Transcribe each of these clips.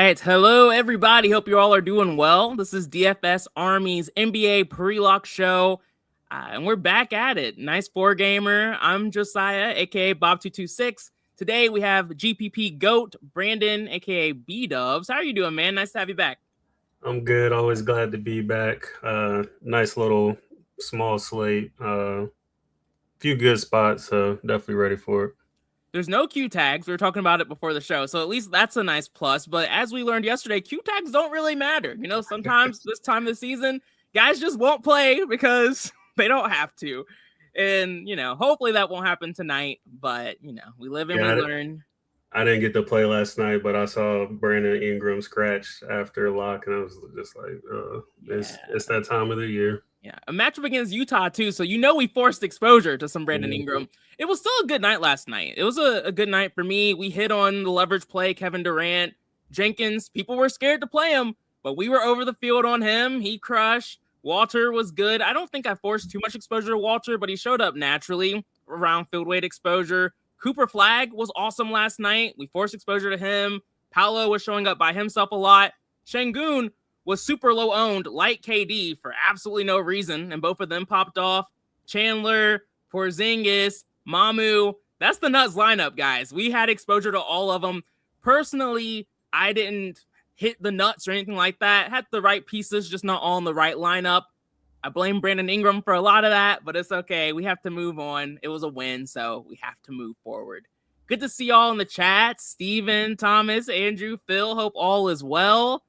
right. Hello, everybody. Hope you all are doing well. This is DFS Army's NBA pre-lock show, and we're back at it. Nice four-gamer. I'm Josiah, a.k.a. Bob226. Today, we have GPP GOAT, Brandon, a.k.a. B-Dubs. How are you doing, man? Nice to have you back. I'm good. Always glad to be back. Nice little small slate. Few good spots. So definitely ready for it. There's no Q tags. We were talking about it before the show, so at least that's a nice plus. But as we learned yesterday, Q tags don't really matter. You know, sometimes this time of the season, guys just won't play because they don't have to. And, hopefully that won't happen tonight. But, we live and we Yeah, learn. I didn't get to play last night, but I saw Brandon Ingram scratch after lock, and I was just like, Yeah. it's that time of the year. Yeah. A matchup against Utah, too. So, we forced exposure to some Brandon Ingram. It was still a good night last night. It was a good night for me. We hit on the leverage play, Kevin Durant. Jenkins, people were scared to play him, but we were over the field on him. He crushed. Walter was good. I don't think I forced too much exposure to Walter, but he showed up naturally around field weight exposure. Cooper Flag was awesome last night. We forced exposure to him. Paolo was showing up by himself a lot. Şengün was super low owned, like KD, for absolutely no reason, and both of them popped off. Chandler, Porzingis, Mamu. That's the nuts lineup, guys. We had exposure to all of them. Personally, I didn't hit the nuts or anything like that. Had the right pieces, just not all in the right lineup. I blame Brandon Ingram for a lot of that, but it's okay. We have to move on. It was a win, so we have to move forward. Good to see y'all in the chat. Steven, Thomas, Andrew, Phil. Hope all is well.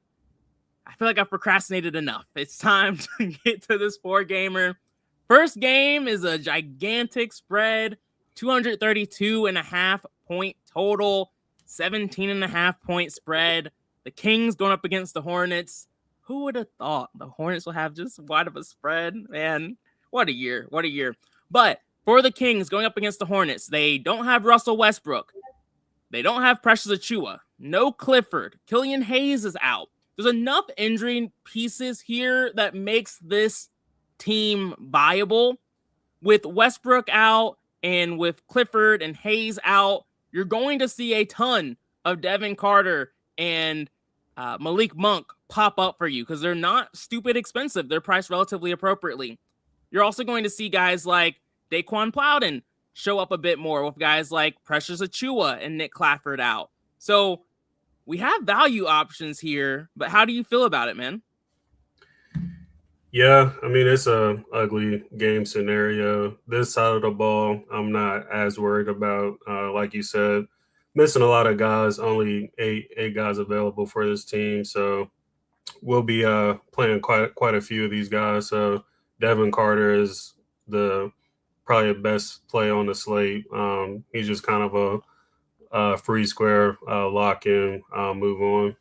I feel like I've procrastinated enough. It's time to get to this four-gamer. First game is a gigantic spread. 232.5 point total. 17.5 point spread. The Kings going up against the Hornets. Who would have thought the Hornets will have just wide of a spread? Man, what a year. What a year. But for the Kings going up against the Hornets, they don't have Russell Westbrook. They don't have Precious Achiuwa. No Clifford. Killian Hayes is out. There's enough injury pieces here that makes this team viable. With Westbrook out and with Clifford and Hayes out, you're going to see a ton of Devin Carter and Malik Monk pop up for you because they're not stupid expensive. They're priced relatively appropriately. You're also going to see guys like Daquan Plowden show up a bit more with guys like Precious Achiuwa and Nick Clafford out. So we have value options here, but how do you feel about it, man? Yeah, I mean it's a ugly game scenario. This side of the ball, I'm not as worried about. Like you said, missing a lot of guys. Only eight guys available for this team, so we'll be playing quite a few of these guys. So Devin Carter is the probably the best play on the slate. He's just kind of a free square lock in, move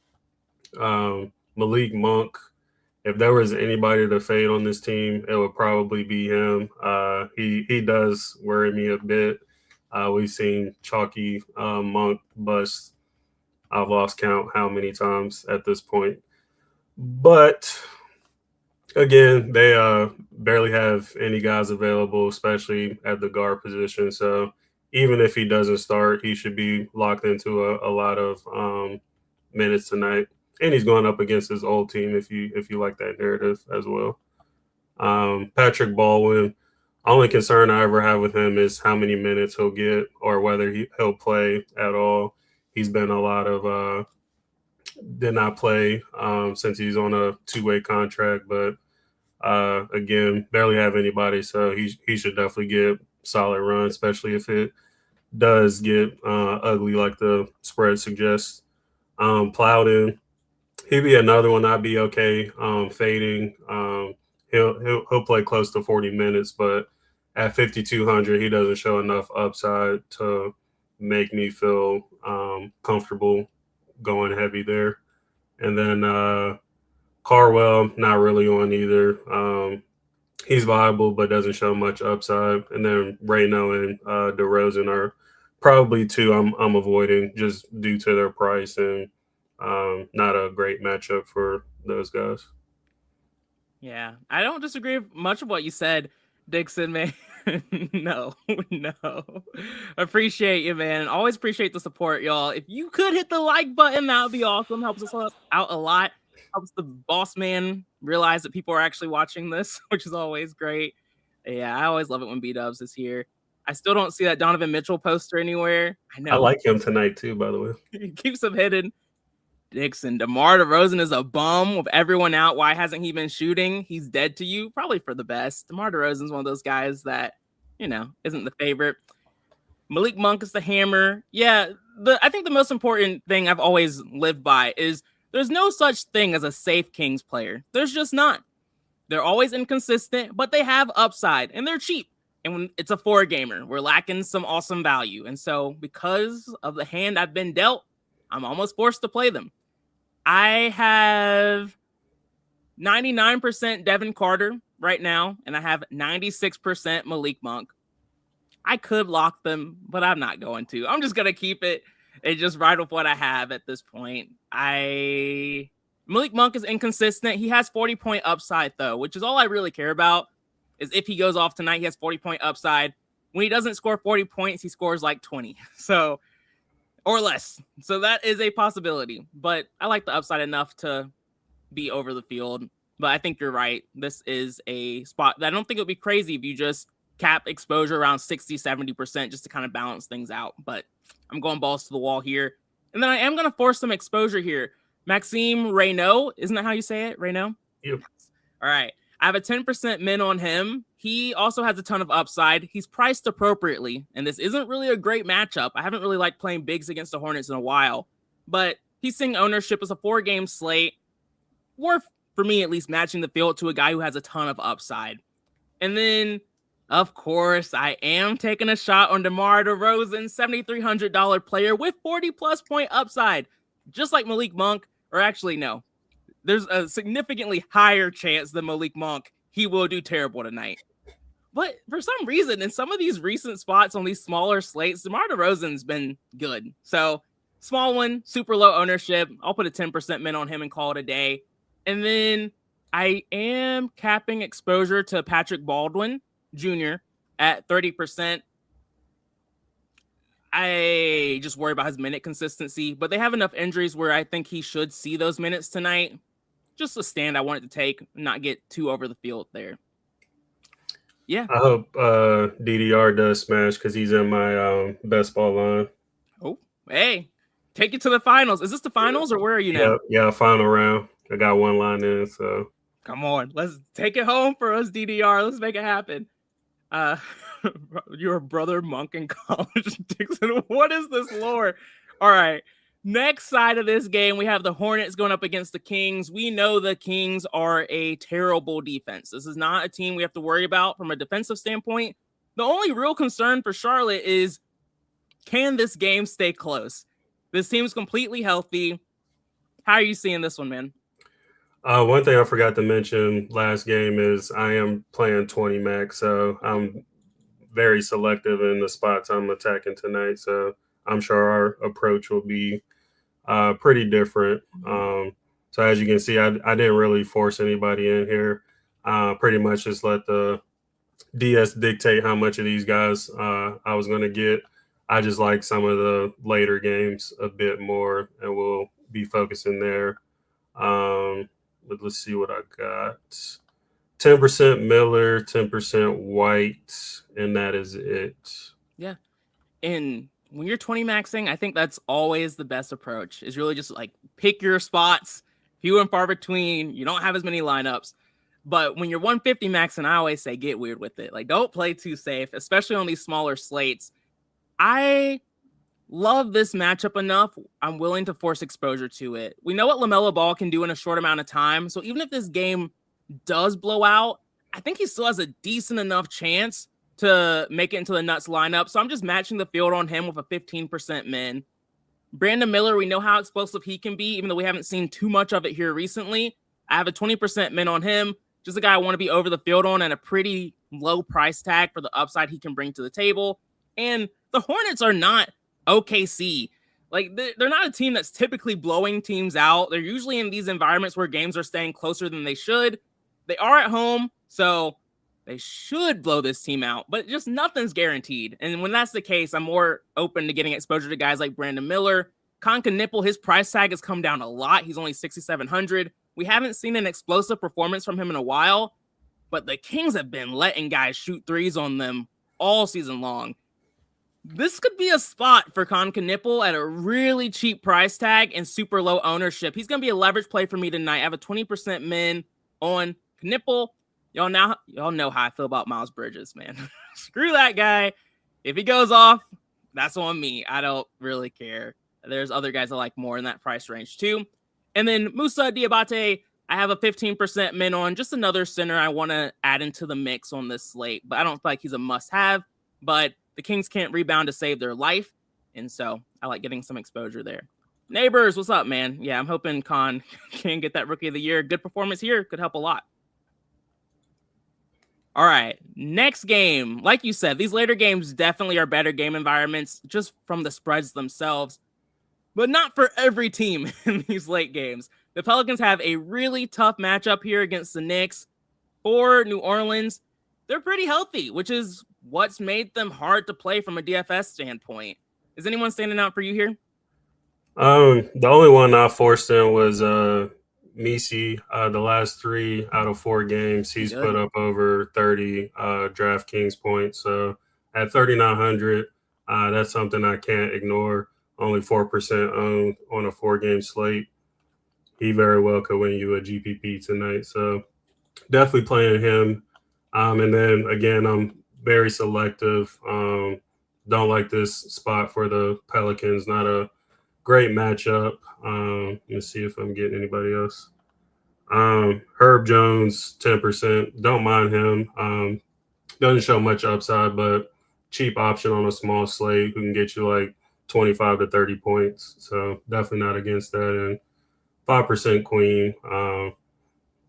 on. Malik Monk. If there was anybody to fade on this team, it would probably be him. He does worry me a bit. We've seen chalky Monk bust. I've lost count how many times at this point. But again, they barely have any guys available, especially at the guard position. So even if he doesn't start, he should be locked into a lot of minutes tonight. And he's going up against his old team if you like that narrative as well. Patrick Baldwin, only concern I ever have with him is how many minutes he'll get or whether he'll play at all. He's been a lot of did not play since he's on a two-way contract, but again, barely have anybody, so he should definitely get solid run, especially if it does get ugly like the spread suggests. Plowden, he'd be another one I'd be okay fading. He'll play close to 40 minutes, but at 5,200, he doesn't show enough upside to make me feel comfortable going heavy there. And then Carwell, not really on either. He's viable, but doesn't show much upside. And then Reyno and DeRozan are probably two I'm avoiding just due to their price and not a great matchup for those guys. Yeah, I don't disagree with much of what you said, Dixon, man. No. Appreciate you, man. Always appreciate the support, y'all. If you could hit the like button, that would be awesome. Helps us out a lot. Helps the boss man realize that people are actually watching this, which is always great. Yeah, I always love it when B-Dubs is here. I still don't see that Donovan Mitchell poster anywhere. I know. I like him tonight too, by the way. He keeps him hidden. Dixon, DeMar DeRozan is a bum with everyone out. Why hasn't he been shooting? He's dead to you. Probably for the best. DeMar DeRozan's one of those guys that, isn't the favorite. Malik Monk is the hammer. Yeah, I think the most important thing I've always lived by is there's no such thing as a safe Kings player. There's just not. They're always inconsistent, but they have upside, and they're cheap. And when it's a 4-gamer, we're lacking some awesome value. And so because of the hand I've been dealt, I'm almost forced to play them. I have 99% Devin Carter right now, and I have 96% Malik Monk. I could lock them, but I'm not going to. I'm just going to keep it and just ride with what I have at this point. Malik Monk is inconsistent. He has 40-point upside, though, which is all I really care about, is if he goes off tonight, he has 40-point upside. When he doesn't score 40 points, he scores like 20. So... or less. So that is a possibility. But I like the upside enough to be over the field. But I think you're right. This is a spot that I don't think it would be crazy if you just cap exposure around 60, 70% just to kind of balance things out. But I'm going balls to the wall here. And then I am going to force some exposure here. Maxime Reynaud. Isn't that how you say it? Reynaud? Yep. All right. I have a 10% min on him. He also has a ton of upside. He's priced appropriately, and this isn't really a great matchup. I haven't really liked playing bigs against the Hornets in a while, but he's seeing ownership as a 4-game slate. Worth, for me at least, matching the field to a guy who has a ton of upside. And then, of course, I am taking a shot on DeMar DeRozan, $7,300 player with 40-plus point upside, just like Malik Monk, or actually, no. There's a significantly higher chance than Malik Monk he will do terrible tonight. But for some reason, in some of these recent spots on these smaller slates, DeMar DeRozan's been good. So small one, super low ownership. I'll put a 10% min on him and call it a day. And then I am capping exposure to Patrick Baldwin Jr. at 30%. I just worry about his minute consistency, but they have enough injuries where I think he should see those minutes tonight. Just a stand I wanted to take, not get too over the field there. Yeah. I hope DDR does smash because he's in my best ball line. Oh, hey, take it to the finals. Is this the finals or where are you now? Yeah, final round. I got one line in, so. Come on, let's take it home for us, DDR. Let's make it happen. Your brother Monk in college, Dixon. What is this lore? All right. Next side of this game, we have the Hornets going up against the Kings. We know the Kings are a terrible defense. This is not a team we have to worry about from a defensive standpoint. The only real concern for Charlotte is, can this game stay close? This team's completely healthy. How are you seeing this one, man? One thing I forgot to mention last game is I am playing 20 max, so I'm very selective in the spots I'm attacking tonight. So I'm sure our approach will be pretty different. So as you can see, I didn't really force anybody in here. Pretty much just let the DS dictate how much of these guys I was going to get. I just like some of the later games a bit more, and we'll be focusing there. But let's see what I got. 10% Miller, 10% White, and that is it. Yeah. And when you're 20 maxing, I think that's always the best approach, is really just like pick your spots, few and far between. You don't have as many lineups. But when you're 150 maxing, I always say get weird with it. Like, don't play too safe, especially on these smaller slates. I love this matchup enough. I'm willing to force exposure to it. We know what LaMelo Ball can do in a short amount of time. So even if this game does blow out, I think he still has a decent enough chance to make it into the Nuts lineup. So I'm just matching the field on him with a 15% min. Brandon Miller, we know how explosive he can be, even though we haven't seen too much of it here recently. I have a 20% min on him. Just a guy I want to be over the field on, and a pretty low price tag for the upside he can bring to the table. And the Hornets are not OKC. Like, they're not a team that's typically blowing teams out. They're usually in these environments where games are staying closer than they should. They are at home, so they should blow this team out, but just nothing's guaranteed. And when that's the case, I'm more open to getting exposure to guys like Brandon Miller. Nipple, his price tag has come down a lot. He's only 6,700. We haven't seen an explosive performance from him in a while, but the Kings have been letting guys shoot threes on them all season long. This could be a spot for Nipple at a really cheap price tag and super low ownership. He's going to be a leverage play for me tonight. I have a 20% min on Nipple. Y'all know how I feel about Miles Bridges, man. Screw that guy. If he goes off, that's on me. I don't really care. There's other guys I like more in that price range too. And then Musa Diabate, I have a 15% min on. Just another center I want to add into the mix on this slate, but I don't feel like he's a must-have. But the Kings can't rebound to save their life, and so I like getting some exposure there. Neighbors, what's up, man? Yeah, I'm hoping Con can get that Rookie of the Year. Good performance here could help a lot. All right, next game. Like you said, these later games definitely are better game environments just from the spreads themselves, but not for every team in these late games. The Pelicans have a really tough matchup here against the Knicks. For New Orleans, they're pretty healthy, which is what's made them hard to play from a DFS standpoint. Is anyone standing out for you here? The only one I forced in was Misi. The last 3 out of 4 games, he's put up over 30 DraftKings points. So at 3,900, that's something I can't ignore. Only 4% owned on a 4-game slate. He very well could win you a GPP tonight. So definitely playing him. And then again, I'm very selective. Don't like this spot for the Pelicans. Not a great matchup. Let's see if I'm getting anybody else. Herb Jones, 10%. Don't mind him. Doesn't show much upside, but cheap option on a small slate who can get you like 25 to 30 points. So definitely not against that. And 5% Queen. I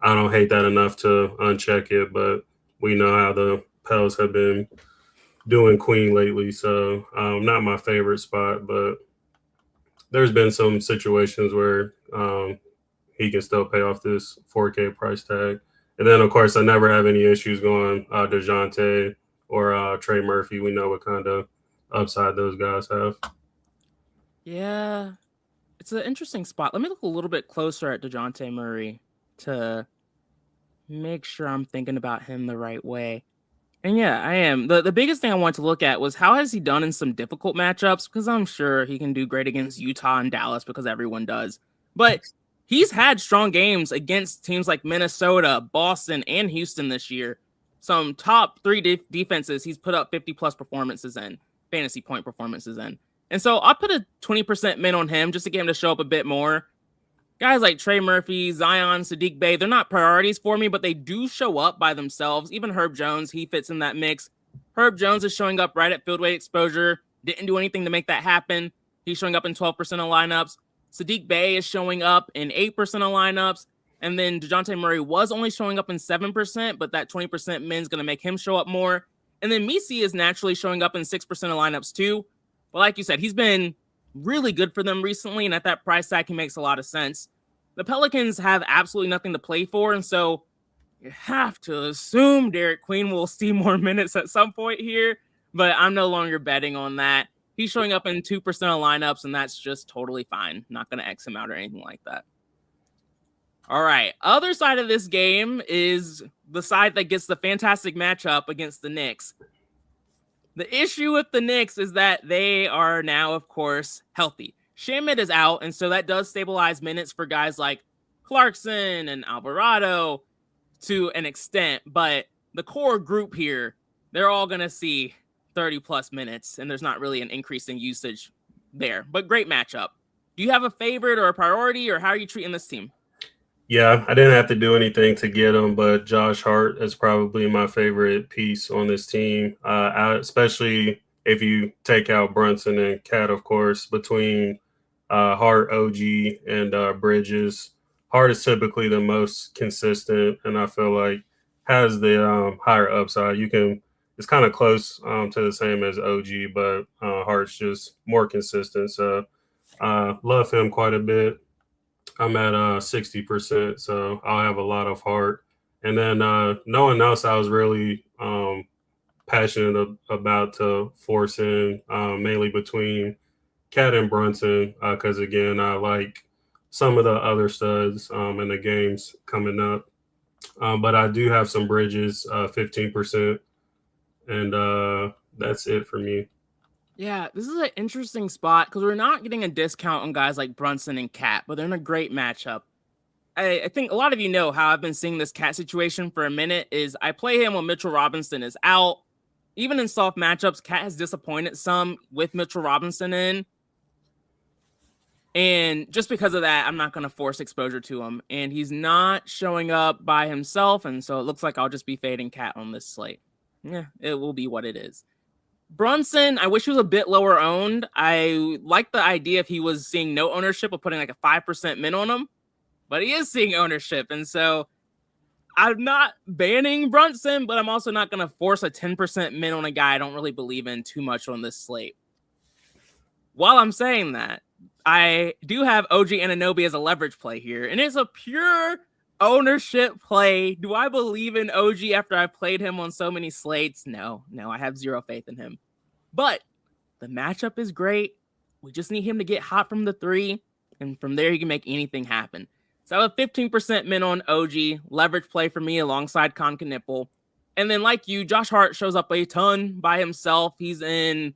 don't hate that enough to uncheck it, but we know how the Pels have been doing Queen lately. So not my favorite spot, but there's been some situations where he can still pay off this 4K price tag. And then, of course, I never have any issues going DeJounte or Trey Murphy. We know what kind of upside those guys have. Yeah, it's an interesting spot. Let me look a little bit closer at DeJounte Murray to make sure I'm thinking about him the right way. And yeah, I am. The biggest thing I want to look at was how has he done in some difficult matchups, because I'm sure he can do great against Utah and Dallas because everyone does. But he's had strong games against teams like Minnesota, Boston, and Houston this year. Some top 3 defenses he's put up 50-plus performances in, fantasy point performances in. And so I'll put a 20% min on him just to get him to show up a bit more. Guys like Trey Murphy, Zion, Sadiq Bey, they're not priorities for me, but they do show up by themselves. Even Herb Jones, he fits in that mix. Herb Jones is showing up right at field weight exposure. Didn't do anything to make that happen. He's showing up in 12% of lineups. Sadiq Bey is showing up in 8% of lineups. And then DeJounte Murray was only showing up in 7%, but that 20% min is going to make him show up more. And then Misi is naturally showing up in 6% of lineups too. But like you said, he's been really good for them recently, and at that price tag, he makes a lot of sense. The Pelicans have absolutely nothing to play for, and so you have to assume Derek Queen will see more minutes at some point here, but I'm no longer betting on that. He's showing up in 2% of lineups, and that's just totally fine. Not going to X him out or anything like that. All right, other side of this game is the side that gets the fantastic matchup against the Knicks. The issue with the Knicks is that they are now, of course, healthy. Shamet is out, and so that does stabilize minutes for guys like Clarkson and Alvarado to an extent, but the core group here, they're all going to see 30-plus minutes, and there's not really an increase in usage there. But great matchup. Do you have a favorite or a priority, or how are you treating this team? Yeah, I didn't have to do anything to get him, but Josh Hart is probably my favorite piece on this team, especially if you take out Brunson and Cat, of course, between Hart, OG, and Bridges. Hart is typically the most consistent, and I feel like has the higher upside. It's kind of close to the same as OG, but Hart's just more consistent. So love him quite a bit. I'm at 60%, so I'll have a lot of Hart. And then no one else I was really passionate about to force in, mainly between Cat and Brunson, because again, I like some of the other studs in the games coming up. But I do have some Bridges, 15%, and that's it for me. Yeah, this is an interesting spot because we're not getting a discount on guys like Brunson and Cat, but they're in a great matchup. I think a lot of you know how I've been seeing this Cat situation for a minute is I play him when Mitchell Robinson is out. Even in soft matchups, Cat has disappointed some with Mitchell Robinson in. And just because of that, I'm not going to force exposure to him. And he's not showing up by himself. And so it looks like I'll just be fading Cat on this slate. Yeah, it will be what it is. Brunson, I wish he was a bit lower owned. I like the idea if he was seeing no ownership of putting like a 5% min on him, but he is seeing ownership. And so I'm not banning Brunson, but I'm also not going to force a 10% min on a guy I don't really believe in too much on this slate. While I'm saying that, I do have OG Anunoby as a leverage play here, and it's a pure ownership play. Do I believe in OG after I played him on so many slates? No, I have zero faith in him. But the matchup is great. We just need him to get hot from the three, and from there he can make anything happen. So I have a 15% min on OG, leverage play for me alongside Concanipple. And then like you, Josh Hart shows up a ton by himself. He's in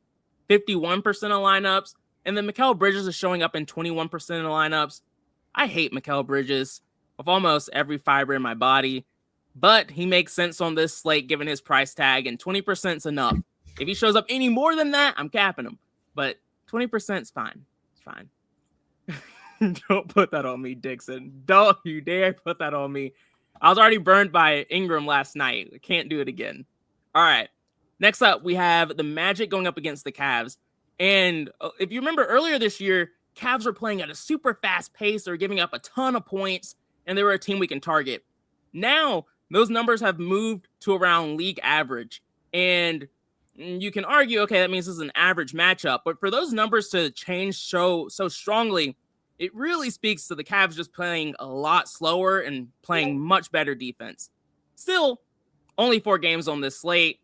51% of lineups. And then Mikal Bridges is showing up in 21% of the lineups. I hate Mikal Bridges with almost every fiber in my body, but he makes sense on this slate given his price tag, and 20% is enough. If he shows up any more than that, I'm capping him. But 20% is fine. It's fine. Don't put that on me, Dixon. Don't you dare put that on me. I was already burned by Ingram last night. I can't do it again. All right. Next up, we have the Magic going up against the Cavs. And if you remember earlier this year, Cavs were playing at a super fast pace. They were giving up a ton of points, and they were a team we can target. Now, those numbers have moved to around league average. And you can argue, okay, that means this is an average matchup. But for those numbers to change so strongly, it really speaks to the Cavs just playing a lot slower and playing much better defense. Still, only 4 games on this slate.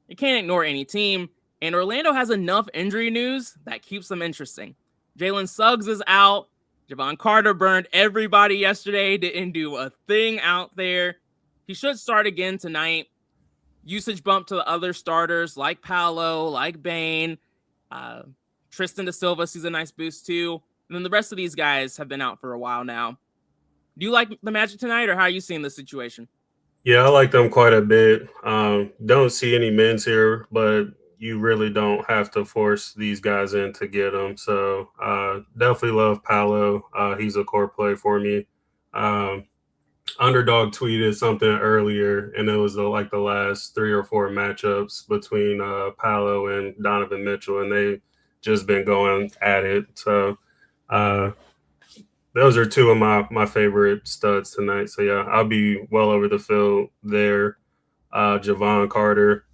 You can't ignore any team. And Orlando has enough injury news that keeps them interesting. Jalen Suggs is out. Javon Carter burned everybody yesterday. Didn't do a thing out there. He should start again tonight. Usage bump to the other starters like Paolo, like Bane. Tristan Da Silva sees a nice boost too. And then the rest of these guys have been out for a while now. Do you like the Magic tonight, or how are you seeing the situation? Yeah, I like them quite a bit. Don't see any men's here, but you really don't have to force these guys in to get them. So definitely love Paolo. He's a core play for me. Underdog tweeted something earlier, and it was the last 3 or 4 matchups between Paolo and Donovan Mitchell, and they just been going at it. So those are 2 of my favorite studs tonight. So yeah, I'll be well over the field there. Javon Carter,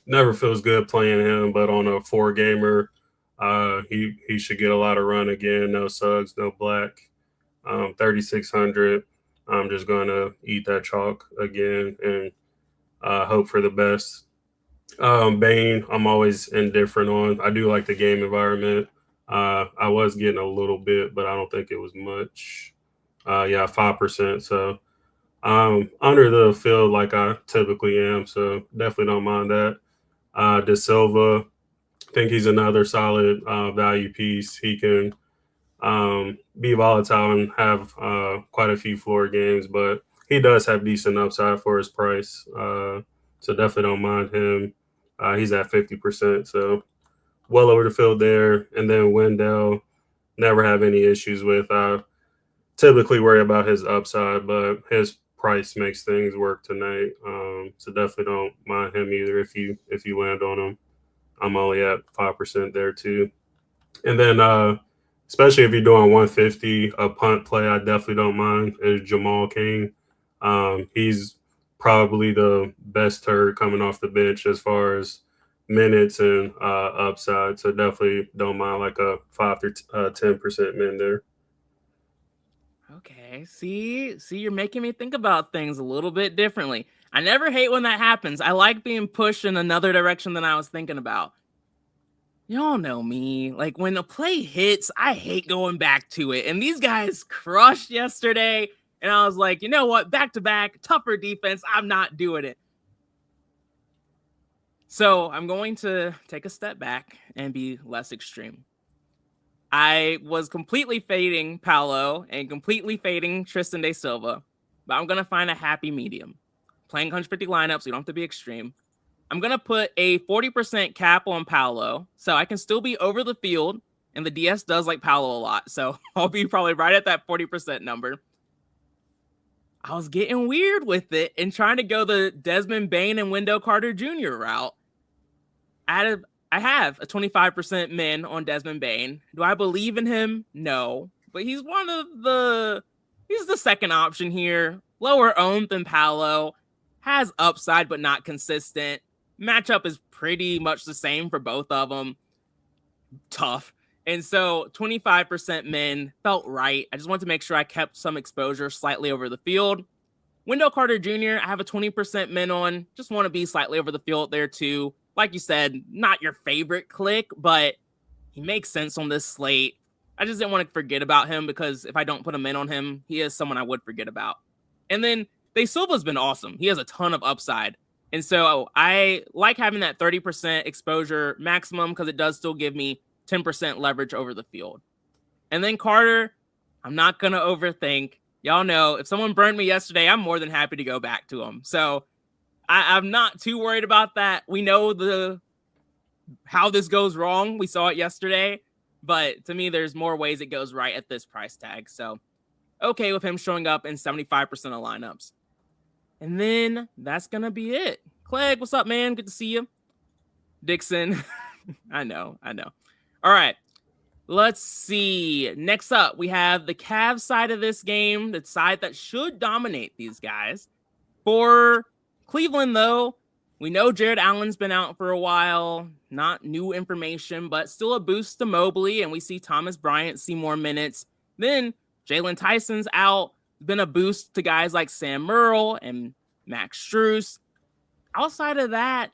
never feels good playing him, but on a 4-gamer, he should get a lot of run again. No Suggs, no Black. 3,600. I'm just going to eat that chalk again and hope for the best. Bane, I'm always indifferent on. I do like the game environment. I was getting a little bit, but I don't think it was much. 5%. So under the field like I typically am. So definitely don't mind that. Da Silva, I think he's another solid value piece. He can be volatile and have quite a few floor games, but he does have decent upside for his price. So definitely don't mind him. He's at 50%, so well over the field there. And then Wendell, never have any issues with. Typically worry about his upside, but his price makes things work tonight. So definitely don't mind him either if you land on him. I'm only at 5% there too. And then especially if you're doing 150, a punt play I definitely don't mind is Jamal King. He's probably the best turd coming off the bench as far as minutes and upside. So definitely don't mind like a 5 to 10% min there. Okay, see, you're making me think about things a little bit differently. I never hate when that happens. I like being pushed in another direction than I was thinking about. Y'all know me. Like when a play hits, I hate going back to it. And these guys crushed yesterday. And I was like, you know what? Back to back, tougher defense. I'm not doing it. So I'm going to take a step back and be less extreme. I was completely fading Paolo and completely fading Tristan De Silva, but I'm going to find a happy medium. Playing 150 lineups, so you don't have to be extreme. I'm going to put a 40% cap on Paolo, so I can still be over the field, and the DS does like Paolo a lot, so I'll be probably right at that 40% number. I was getting weird with it and trying to go the Desmond Bane and Wendell Carter Jr. route. I have a 25% min on Desmond Bane. Do I believe in him? No. But he's he's the second option here. Lower owned than Paolo. Has upside, but not consistent. Matchup is pretty much the same for both of them. Tough. And so 25% min felt right. I just wanted to make sure I kept some exposure slightly over the field. Wendell Carter Jr., I have a 20% min on. Just want to be slightly over the field there too. Like you said, not your favorite click, but he makes sense on this slate. I just didn't want to forget about him because if I don't put him in on him, he is someone I would forget about. And then De Silva's been awesome. He has a ton of upside. And so I like having that 30% exposure maximum because it does still give me 10% leverage over the field. And then Carter, I'm not going to overthink. Y'all know if someone burned me yesterday, I'm more than happy to go back to him. So I'm not too worried about that. We know how this goes wrong. We saw it yesterday, but to me, there's more ways it goes right at this price tag. So okay with him showing up in 75% of lineups. And then that's going to be it. Clegg, what's up, man? Good to see you. Dixon. I know. All right. Let's see. Next up, we have the Cavs side of this game, the side that should dominate these guys. For Cleveland, though, we know Jared Allen's been out for a while. Not new information, but still a boost to Mobley, and we see Thomas Bryant see more minutes. Then Jalen Tyson's out. Been a boost to guys like Sam Merrill and Max Strus. Outside of that,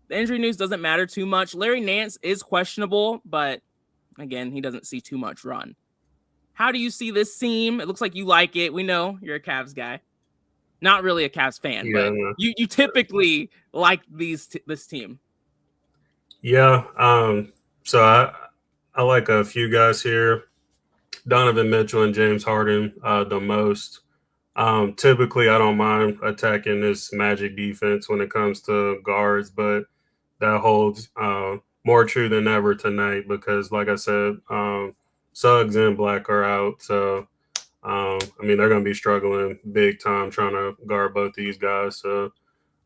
the injury news doesn't matter too much. Larry Nance is questionable, but again, he doesn't see too much run. How do you see this team? It looks like you like it. We know you're a Cavs guy. Not really a Cavs fan, but you typically like this team. Yeah. So I like a few guys here. Donovan Mitchell and James Harden the most. Typically, I don't mind attacking this Magic defense when it comes to guards, but that holds more true than ever tonight because, like I said, Suggs and Black are out. So, I mean, they're going to be struggling big time trying to guard both these guys. So,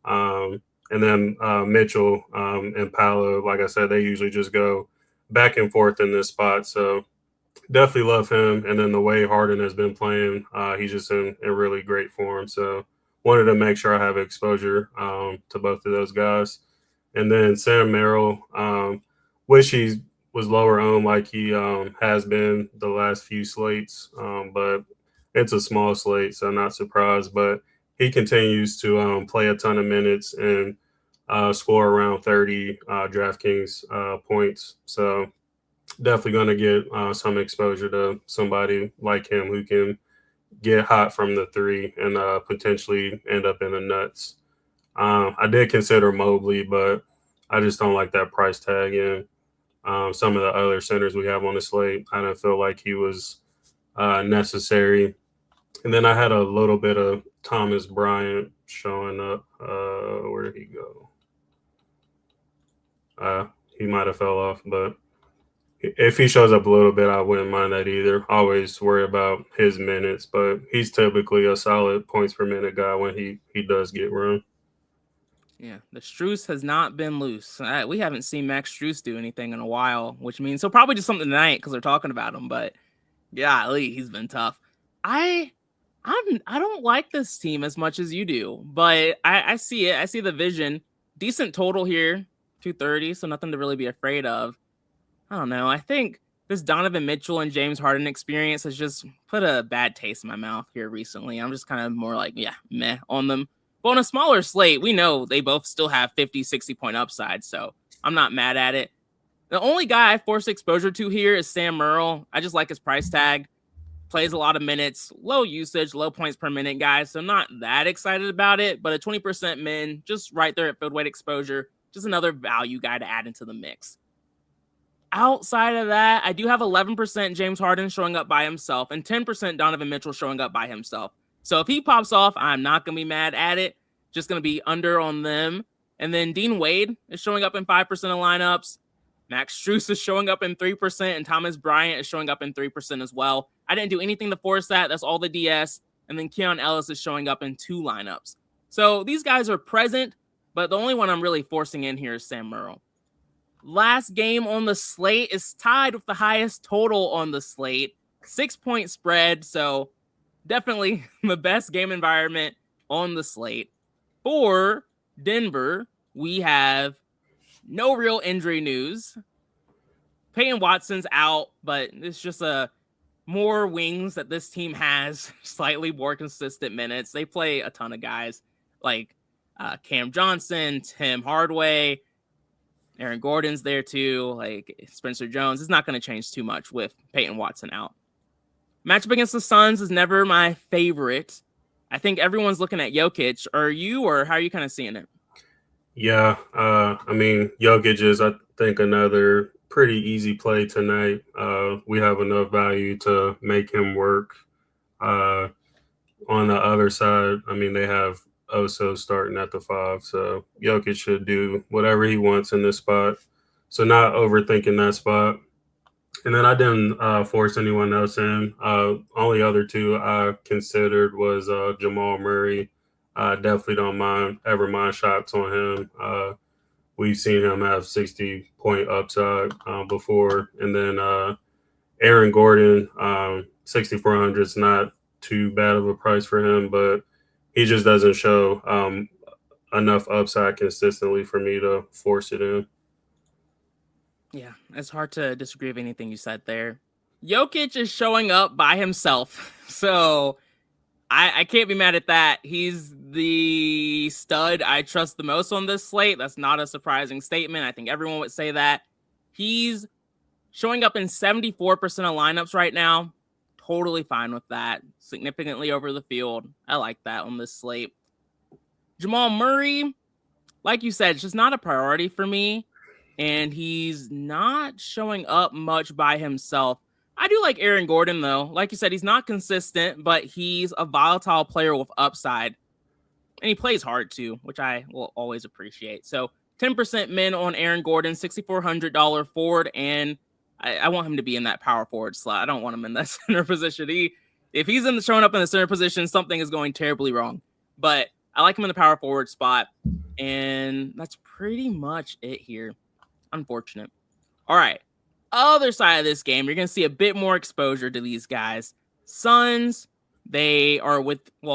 and then Mitchell and Paolo, like I said, they usually just go back and forth in this spot. So, definitely love him. And then the way Harden has been playing, he's just in really great form. So wanted to make sure I have exposure to both of those guys. And then Sam Merrill, wish he was lower owned like he has been the last few slates, but it's a small slate, so not surprised. But he continues to play a ton of minutes and score around 30 DraftKings points. So definitely going to get some exposure to somebody like him who can get hot from the three and potentially end up in the nuts. I did consider Mobley, but I just don't like that price tag. And some of the other centers we have on the slate, I didn't feel like he was necessary. And then I had a little bit of Thomas Bryant showing up. Where did he go? He might have fell off, but if he shows up a little bit, I wouldn't mind that either. Always worry about his minutes, but he's typically a solid points per minute guy when he does get run. Yeah, the Strus has not been loose. We haven't seen Max Strus do anything in a while, which means he'll probably do something tonight because they're talking about him. But golly, he's been tough. I don't like this team as much as you do, but I see it. I see the vision. Decent total here, 230, so nothing to really be afraid of. I don't know. I think this Donovan Mitchell and James Harden experience has just put a bad taste in my mouth here recently. I'm just kind of more like, yeah, meh on them. But on a smaller slate, we know they both still have 50, 60-point upside, so I'm not mad at it. The only guy I forced exposure to here is Sam Merrill. I just like his price tag. Plays a lot of minutes, low usage, low points per minute, guys. So not that excited about it, but a 20% min, just right there at field weight exposure. Just another value guy to add into the mix. Outside of that, I do have 11% James Harden showing up by himself and 10% Donovan Mitchell showing up by himself. So if he pops off, I'm not going to be mad at it. Just going to be under on them. And then Dean Wade is showing up in 5% of lineups. Max Strus is showing up in 3%, and Thomas Bryant is showing up in 3% as well. I didn't do anything to force that. That's all the DS. And then Keon Ellis is showing up in 2 lineups. So these guys are present, but the only one I'm really forcing in here is Sam Merrill. Last game on the slate is tied with the highest total on the slate. 6-point spread, so definitely the best game environment on the slate. For Denver, we have no real injury news. Peyton Watson's out, but it's just more wings that this team has, slightly more consistent minutes. They play a ton of guys like Cam Johnson, Tim Hardaway, Aaron Gordon's there too, like Spencer Jones. It's not going to change too much with Peyton Watson out. Matchup against the Suns is never my favorite. I think everyone's looking at Jokic. Are you, or how are you kind of seeing it? Yeah, I mean, Jokic is, I think, another pretty easy play tonight. We have enough value to make him work. On the other side, I mean, they have Oso starting at the 5, so Jokic should do whatever he wants in this spot. So not overthinking that spot. And then I didn't force anyone else in. Only other 2 I considered was Jamal Murray. I definitely don't mind shots on him. We've seen him have 60-point upside before. And then Aaron Gordon, 6,400 is not too bad of a price for him, but he just doesn't show enough upside consistently for me to force it in. Yeah, it's hard to disagree with anything you said there. Jokic is showing up by himself, so I can't be mad at that. He's the stud I trust the most on this slate. That's not a surprising statement. I think everyone would say that. He's showing up in 74% of lineups right now. Totally fine with that. Significantly over the field. I like that on this slate. Jamal Murray, like you said, it's just not a priority for me. And he's not showing up much by himself. I do like Aaron Gordon, though. Like you said, he's not consistent, but he's a volatile player with upside. And he plays hard, too, which I will always appreciate. So 10% min on Aaron Gordon, $6,400 forward, and I want him to be in that power forward slot. I don't want him in that center position. If he's showing up in the center position, something is going terribly wrong. But I like him in the power forward spot, and that's pretty much it here. Unfortunate. All right. Other side of this game, you're going to see a bit more exposure to these guys. Suns, they are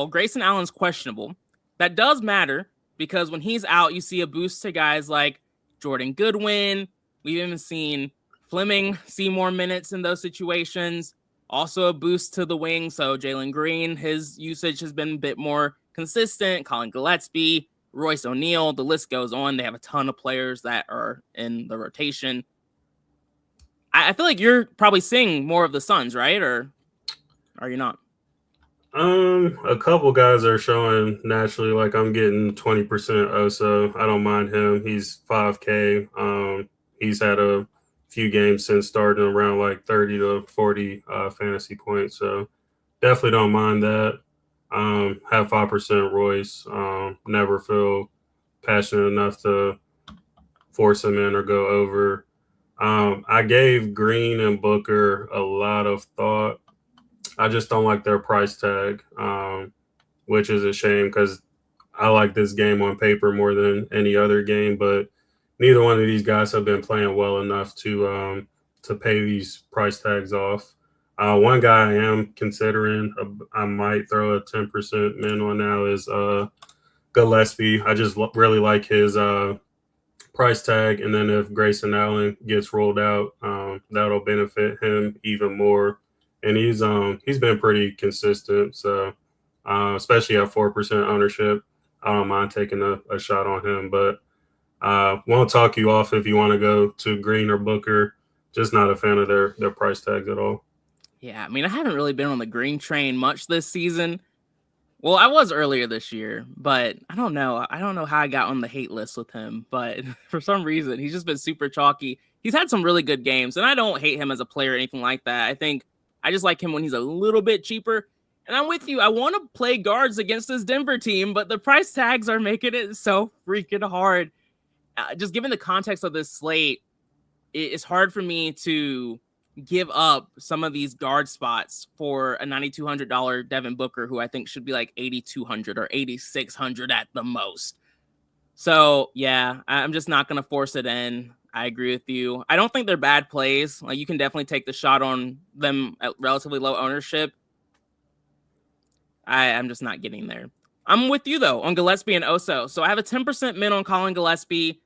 Grayson Allen's questionable. That does matter because when he's out, you see a boost to guys like Jordan Goodwin. We've even seen Fleming see more minutes in those situations. Also a boost to the wing. So Jalen Green, his usage has been a bit more consistent. Colin Gillespie, Royce O'Neal, the list goes on. They have a ton of players that are in the rotation. I feel like you're probably seeing more of the Suns, right? Or are you not? A couple guys are showing naturally, like I'm getting 20% Oso. I don't mind him. He's 5K. He's had a few games since starting around like 30 to 40 fantasy points. So definitely don't mind that. Have 5% Royce. Never feel passionate enough to force him in or go over. I gave Green and Booker a lot of thought. I just don't like their price tag, which is a shame because I like this game on paper more than any other game, but neither one of these guys have been playing well enough to pay these price tags off. One guy I am considering, I might throw a 10% min on now is Gillespie. I just really like his price tag, and then if Grayson Allen gets rolled out, that'll benefit him even more. And he's been pretty consistent, so especially at 4% ownership, I don't mind taking a shot on him. But won't talk you off if you want to go to Green or Booker. Just not a fan of their price tags at all. Yeah, I mean, I haven't really been on the Green train much this season. Well, I was earlier this year, but I don't know. I don't know how I got on the hate list with him, but for some reason, he's just been super chalky. He's had some really good games, and I don't hate him as a player or anything like that. I think I just like him when he's a little bit cheaper. And I'm with you. I want to play guards against this Denver team, but the price tags are making it so freaking hard. Just given the context of this slate, it's hard for me to give up some of these guard spots for a $9,200 Devin Booker, who I think should be like 8,200 or 8,600 at the most. So yeah, I'm just not going to force it in. I agree with you. I don't think they're bad plays. Like, you can definitely take the shot on them at relatively low ownership. I'm just not getting there. I'm with you though on Gillespie and Oso. So I have a 10% min on Colin Gillespie.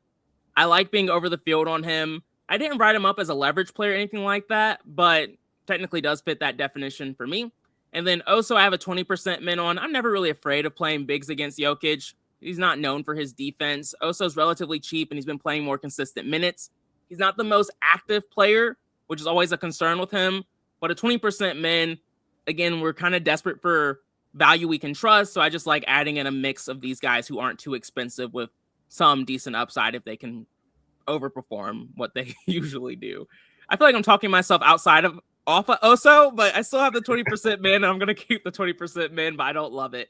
I like being over the field on him. I didn't write him up as a leverage player or anything like that, but technically does fit that definition for me. And then Oso, I have a 20% min on. I'm never really afraid of playing bigs against Jokic. He's not known for his defense. Oso's relatively cheap, and he's been playing more consistent minutes. He's not the most active player, which is always a concern with him, but a 20% min. Again, we're kind of desperate for value we can trust, so I just like adding in a mix of these guys who aren't too expensive with some decent upside if they can overperform what they usually do. I feel like I'm talking myself off of Oso, but I still have the 20% min, and I'm going to keep the 20% min, but I don't love it.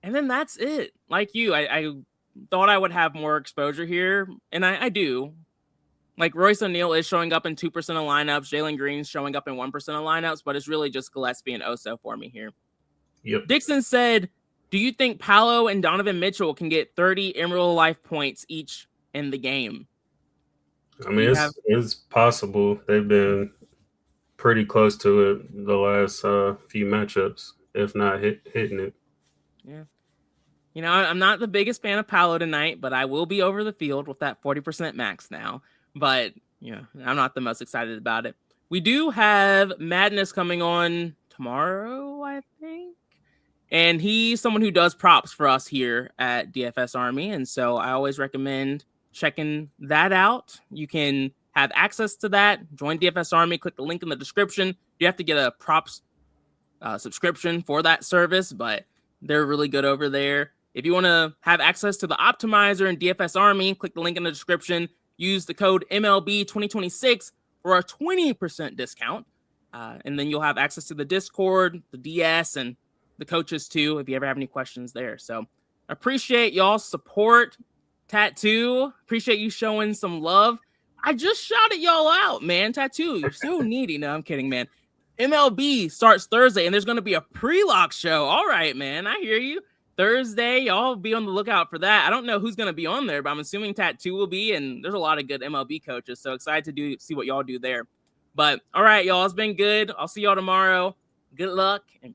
And then that's it. Like you, I thought I would have more exposure here, and I do. Like, Royce O'Neal is showing up in 2% of lineups. Jalen Green's showing up in 1% of lineups, but it's really just Gillespie and Oso for me here. Yep. Dixon said, do you think Paolo and Donovan Mitchell can get 30 in real life points each in the game? I mean, it's possible. They've been pretty close to it the last few matchups, if not hitting it. Yeah. You know, I'm not the biggest fan of Paolo tonight, but I will be over the field with that 40% max now. But, you know, I'm not the most excited about it. We do have Madness coming on tomorrow, I think. And he's someone who does props for us here at DFS Army. And so I always recommend checking that out. You can have access to that. Join DFS Army. Click the link in the description. You have to get a props subscription for that service, but they're really good over there. If you want to have access to the optimizer and DFS Army, click the link in the description. Use the code MLB2026 for a 20% discount. And then you'll have access to the Discord, the DS, and the coaches too, if you ever have any questions there. So appreciate y'all's support. Tattoo, appreciate you showing some love. I just shouted y'all out, man. Tattoo, you're so needy. No, I'm kidding, man. MLB starts Thursday, and there's going to be a pre-lock show. All right, man. I hear you. Thursday, y'all be on the lookout for that. I don't know who's going to be on there, but I'm assuming Tattoo will be, and there's a lot of good MLB coaches, so excited to see what y'all do there. But all right, y'all, it's been good. I'll see y'all tomorrow. Good luck and